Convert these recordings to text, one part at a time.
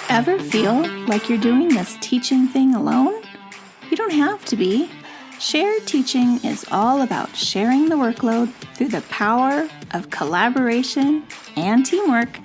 Ever feel like you're doing this teaching thing alone? You don't have to be. Shared teaching is all about sharing the workload through the power of collaboration and teamwork.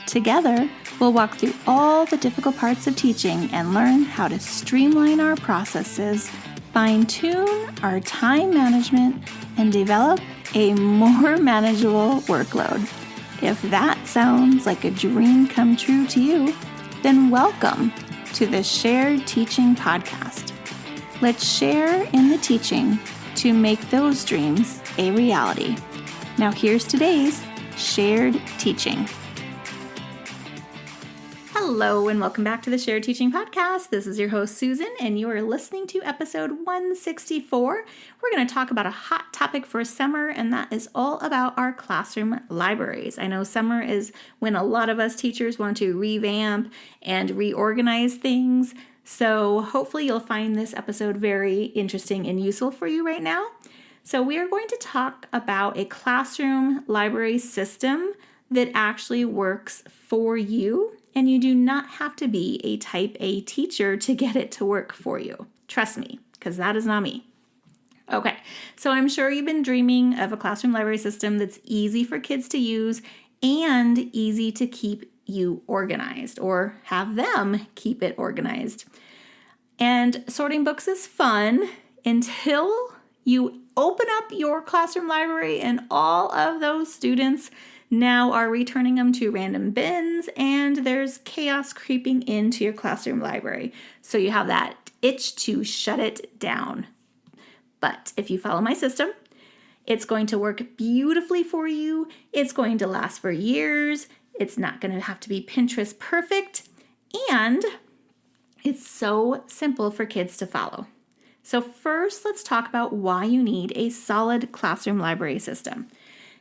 Together, we'll walk through all the difficult parts of teaching and learn how to streamline our processes, fine-tune our time management, and develop a more manageable workload. If that sounds like a dream come true to you, then welcome to the Shared Teaching Podcast. Let's share in the teaching to make those dreams a reality. Now here's today's Shared Teaching. Hello and welcome back to the Shared Teaching Podcast. This is your host Susan and you are listening to episode 164. We're going to talk about a hot topic for summer, and that is all about our classroom libraries. I know summer is when a lot of us teachers want to revamp and reorganize things. So hopefully you'll find this episode very interesting and useful for you right now. So we are going to talk about a classroom library system that actually works for you, and you do not have to be a type A teacher to get it to work for you. Trust me, because that is not me. Okay, so I'm sure you've been dreaming of a classroom library system that's easy for kids to use and easy to keep you organized, or have them keep it organized. And sorting books is fun until you open up your classroom library and all of those students now are returning them to random bins and there's chaos creeping into your classroom library. So you have that itch to shut it down. But if you follow my system, it's going to work beautifully for you. It's going to last for years. It's not going to have to be Pinterest perfect. And it's so simple for kids to follow. So first, let's talk about why you need a solid classroom library system.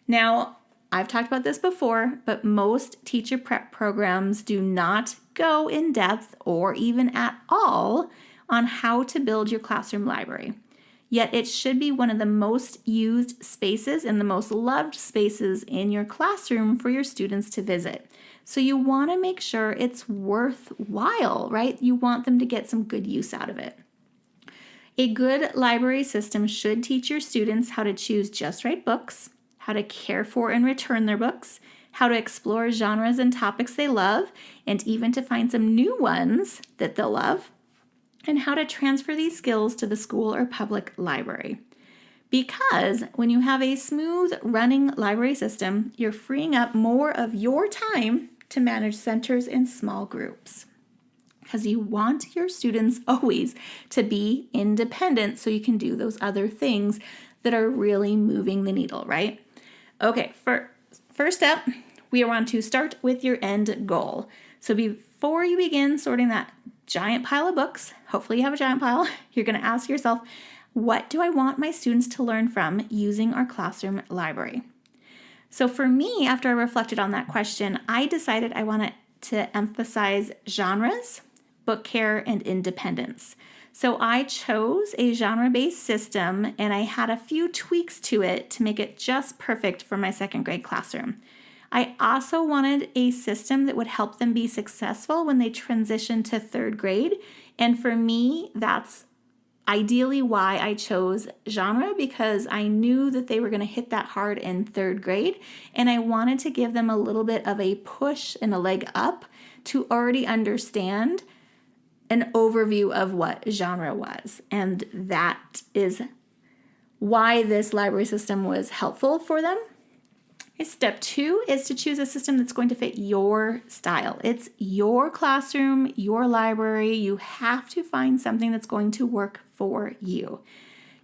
Now, I've talked about this before, but most teacher prep programs do not go in depth or even at all on how to build your classroom library. Yet it should be one of the most used spaces and the most loved spaces in your classroom for your students to visit. So you want to make sure it's worthwhile, right? You want them to get some good use out of it. A good library system should teach your students how to choose just right books, how to care for and return their books, how to explore genres and topics they love, and even to find some new ones that they'll love, and how to transfer these skills to the school or public library. Because when you have a smooth running library system, you're freeing up more of your time to manage centers and small groups. Because you want your students always to be independent so you can do those other things that are really moving the needle, right? Okay, first step, we want to start with your end goal. So before you begin sorting that giant pile of books, hopefully you have a giant pile, you're going to ask yourself, what do I want my students to learn from using our classroom library? So for me, after I reflected on that question, I decided I wanted to emphasize genres, book care, and independence. So I chose a genre-based system and I had a few tweaks to it to make it just perfect for my second grade classroom. I also wanted a system that would help them be successful when they transition to third grade. And for me, that's ideally why I chose genre, because I knew that they were going to hit that hard in third grade. And I wanted to give them a little bit of a push and a leg up to already understand an overview of what genre was. And that is why this library system was helpful for them. Step 2 is to choose a system that's going to fit your style. It's your classroom, your library. You have to find something that's going to work for you.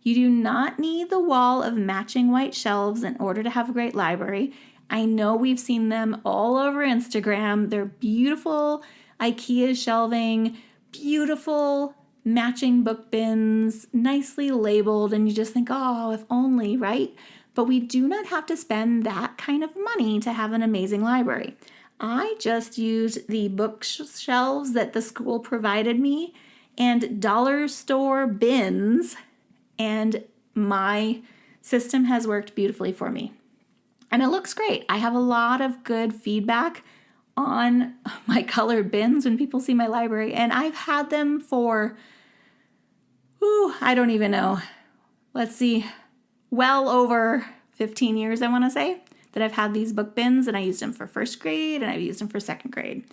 You do not need the wall of matching white shelves in order to have a great library. I know we've seen them all over Instagram. They're beautiful IKEA shelving, beautiful matching book bins, nicely labeled, and you just think, oh, if only, right? But we do not have to spend that kind of money to have an amazing library. I just used the bookshelves that the school provided me and dollar store bins, and my system has worked beautifully for me. And it looks great. I have a lot of good feedback on my colored bins when people see my library. And I've had them for, I don't even know. Let's see, well over 15 years, I want to say, that I've had these book bins, and I used them for first grade and I've used them for second grade.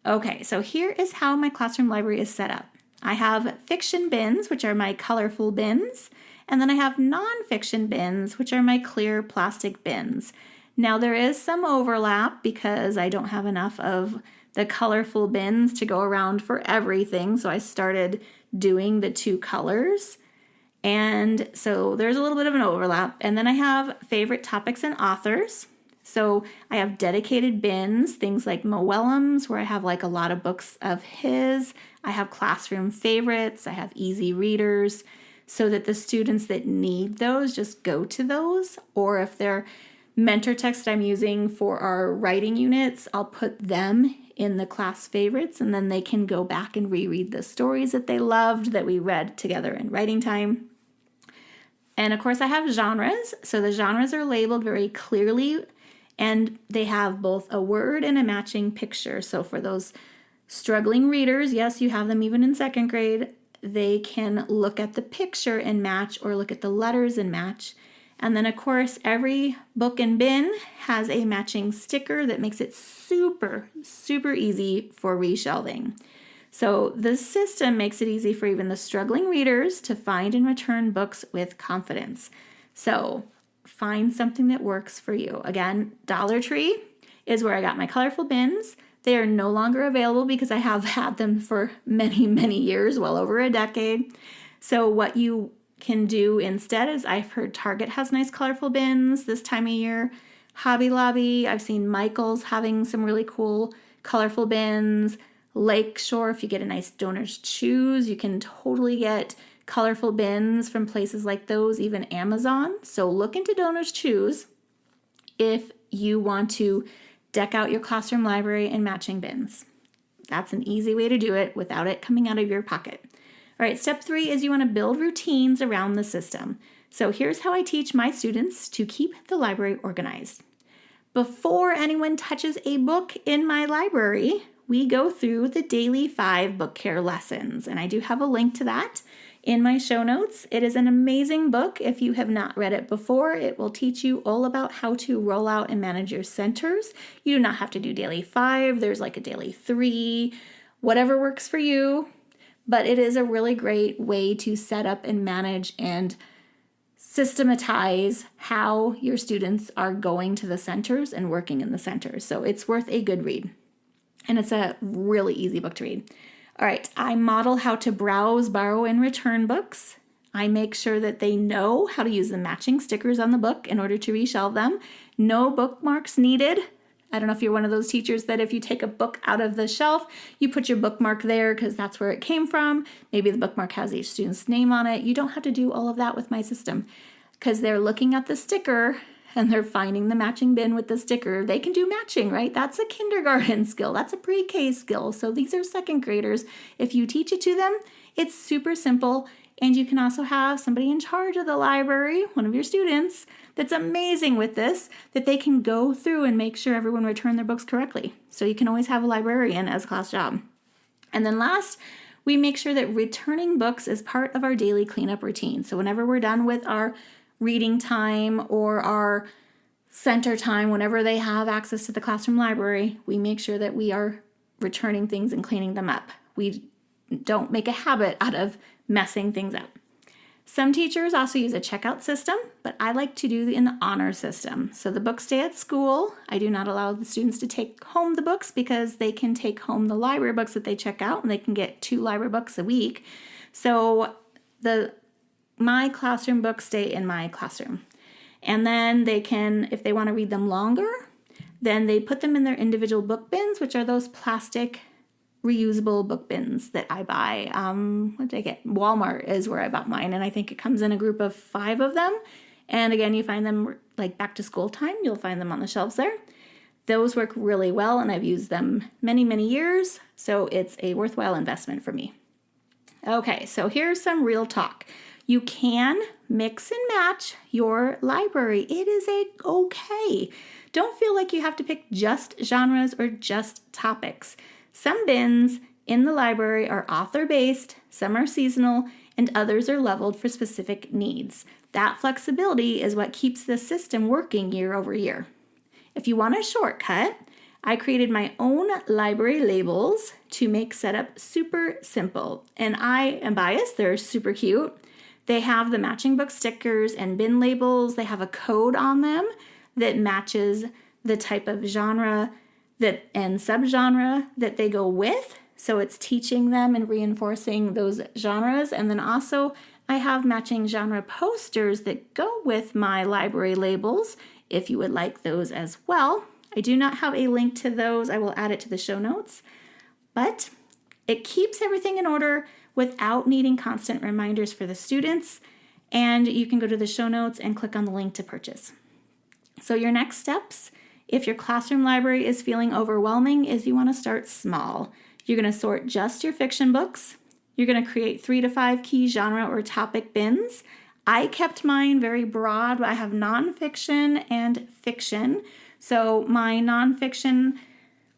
Okay, so here is how my classroom library is set up. I have fiction bins, which are my colorful bins, and then I have nonfiction bins, which are my clear plastic bins. Now there is some overlap because I don't have enough of the colorful bins to go around for everything, so I started doing the two colors. And so there's a little bit of an overlap. And then I have favorite topics and authors. So I have dedicated bins, things like Mo Willems, where I have like a lot of books of his. I have classroom favorites. I have easy readers, so that the students that need those just go to those. Or if they're mentor text I'm using for our writing units, I'll put them in the class favorites, and then they can go back and reread the stories that they loved that we read together in writing time. And of course I have genres. So the genres are labeled very clearly, and they have both a word and a matching picture. So for those struggling readers, yes, you have them even in second grade, they can look at the picture and match, or look at the letters and match. And then of course every book and bin has a matching sticker that makes it super, super easy for reshelving. So this system makes it easy for even the struggling readers to find and return books with confidence. So find something that works for you. Again, Dollar Tree is where I got my colorful bins. They are no longer available because I have had them for many, many years, well over a decade. So what you can do instead is, I've heard Target has nice colorful bins this time of year. Hobby Lobby, I've seen Michael's having some really cool colorful bins. Lakeshore, if you get a nice Donor's Choose, you can totally get colorful bins from places like those, even Amazon. So look into Donor's Choose if you want to deck out your classroom library in matching bins. That's an easy way to do it without it coming out of your pocket. All right, step 3 is you want to build routines around the system. So here's how I teach my students to keep the library organized. Before anyone touches a book in my library, we go through the daily 5 book care lessons, and I do have a link to that in my show notes. It is an amazing book. If you have not read it before, it will teach you all about how to roll out and manage your centers. You do not have to do daily 5. There's like a daily 3, whatever works for you. But it is a really great way to set up and manage and systematize how your students are going to the centers and working in the centers. So it's worth a good read. And it's a really easy book to read. All right, I model how to browse, borrow, and return books. I make sure that they know how to use the matching stickers on the book in order to reshelve them. No bookmarks needed. I don't know if you're one of those teachers that if you take a book out of the shelf, you put your bookmark there because that's where it came from. Maybe the bookmark has each student's name on it. You don't have to do all of that with my system because they're looking at the sticker and they're finding the matching bin with the sticker. They can do matching, right? That's a kindergarten skill. That's a pre-K skill. So these are second graders. If you teach it to them, it's super simple. And you can also have somebody in charge of the library, one of your students, that's amazing with this, that they can go through and make sure everyone returned their books correctly. So you can always have a librarian as a class job. And then last, we make sure that returning books is part of our daily cleanup routine. So whenever we're done with our reading time or our center time, whenever they have access to the classroom library, we make sure that we are returning things and cleaning them up. We don't make a habit out of messing things up. Some teachers also use a checkout system, but I like to do in the honor system. So the books stay at school. I do not allow the students to take home the books because they can take home the library books that they check out, and they can get 2 library books a week. So my classroom books stay in my classroom. And then they can, if they want to read them longer, then they put them in their individual book bins, which are those plastic reusable book bins that I buy. What did I get? Walmart is where I bought mine, and I think it comes in a group of 5 of them. And again, you find them like back to school time. You'll find them on the shelves there. Those work really well, and I've used them many, many years, so it's a worthwhile investment for me. Okay, so here's some real talk. You can Mix and match your library. It is okay. Don't feel like you have to pick just genres or just topics. Some bins in the library are author-based, some are seasonal, and others are leveled for specific needs. That flexibility is what keeps the system working year over year. If you want a shortcut, I created my own library labels to make setup super simple. And I am biased, they're super cute. They have the matching book stickers and bin labels. They have a code on them that matches the type of genre and subgenre that they go with. So it's teaching them and reinforcing those genres. And then also I have matching genre posters that go with my library labels if you would like those as well. I do not have a link to those. I will add it to the show notes. But it keeps everything in order without needing constant reminders for the students. And you can go to the show notes and click on the link to purchase. So your next steps, if your classroom library is feeling overwhelming, is you want to start small. You're going to sort just your fiction books. You're going to create 3 to 5 key genre or topic bins. I kept mine very broad. I have nonfiction and fiction. So my nonfiction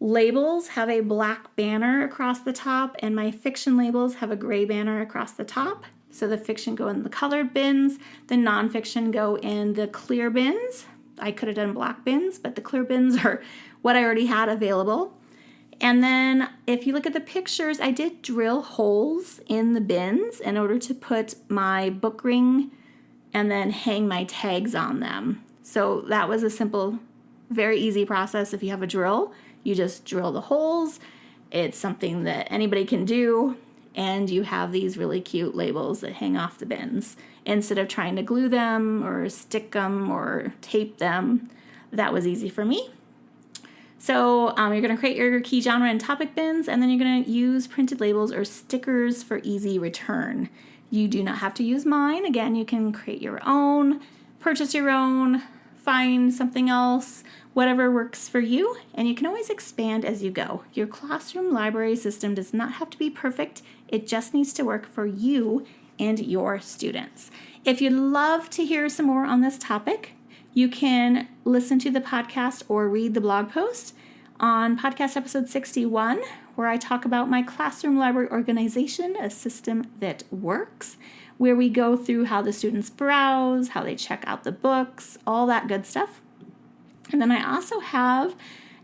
labels have a black banner across the top, and my fiction labels have a gray banner across the top. So the fiction go in the colored bins, the nonfiction go in the clear bins. I could have done black bins, but the clear bins are what I already had available. And then if you look at the pictures, I did drill holes in the bins in order to put my book ring and then hang my tags on them. So that was a simple, very easy process. If you have a drill, you just drill the holes. It's something that anybody can do. And you have these really cute labels that hang off the bins. Instead of trying to glue them or stick them or tape them, that was easy for me. So you're going to create your key genre and topic bins, and then you're going to use printed labels or stickers for easy return. You do not have to use mine. Again, you can create your own, purchase your own, find something else, whatever works for you, and you can always expand as you go. Your classroom library system does not have to be perfect. It just needs to work for you and your students. If you'd love to hear some more on this topic, you can listen to the podcast or read the blog post on podcast episode 61, where I talk about my classroom library organization, a system that works, where we go through how the students browse, how they check out the books, all that good stuff. And then I also have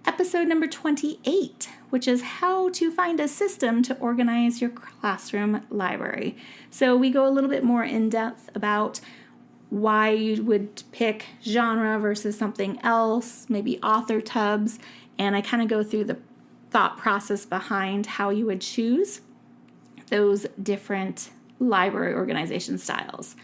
episode number 28, which is how to find a system to organize your classroom library. So we go a little bit more in depth about why you would pick genre versus something else, maybe author tubs, and I kind of go through the thought process behind how you would choose those different library organization styles.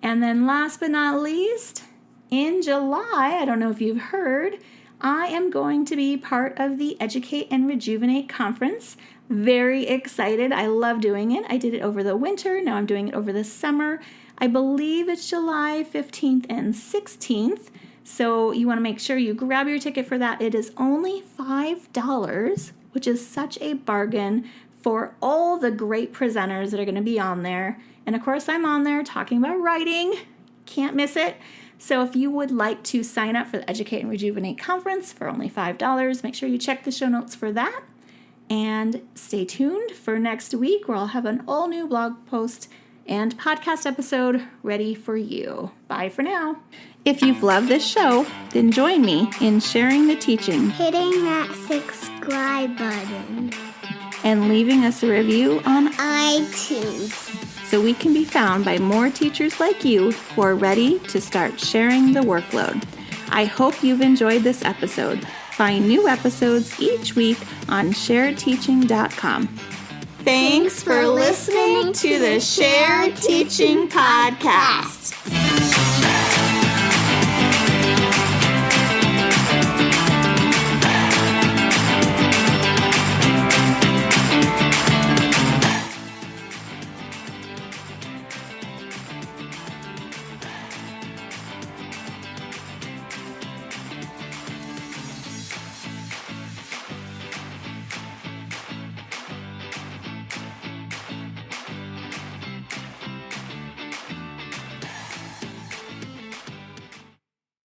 And then last but not least, in July, I don't know if you've heard, I am going to be part of the Educate and Rejuvenate conference. Very excited. I love doing it. I did it over the winter. Now I'm doing it over the summer. I believe it's July 15th and 16th. So you want to make sure you grab your ticket for that. It is only $5, which is such a bargain for all the great presenters that are going to be on there. And of course, I'm on there talking about writing. Can't miss it. So if you would like to sign up for the Educate and Rejuvenate conference for only $5, make sure you check the show notes for that. And stay tuned for next week, where I'll have an all new blog post and podcast episode ready for you. Bye for now. If you've loved this show, then join me in sharing the teaching, hitting that subscribe button, and leaving us a review on iTunes, so we can be found by more teachers like you who are ready to start sharing the workload. I hope you've enjoyed this episode. Find new episodes each week on sharedteaching.com. Thanks for listening to the Shared Teaching Podcast.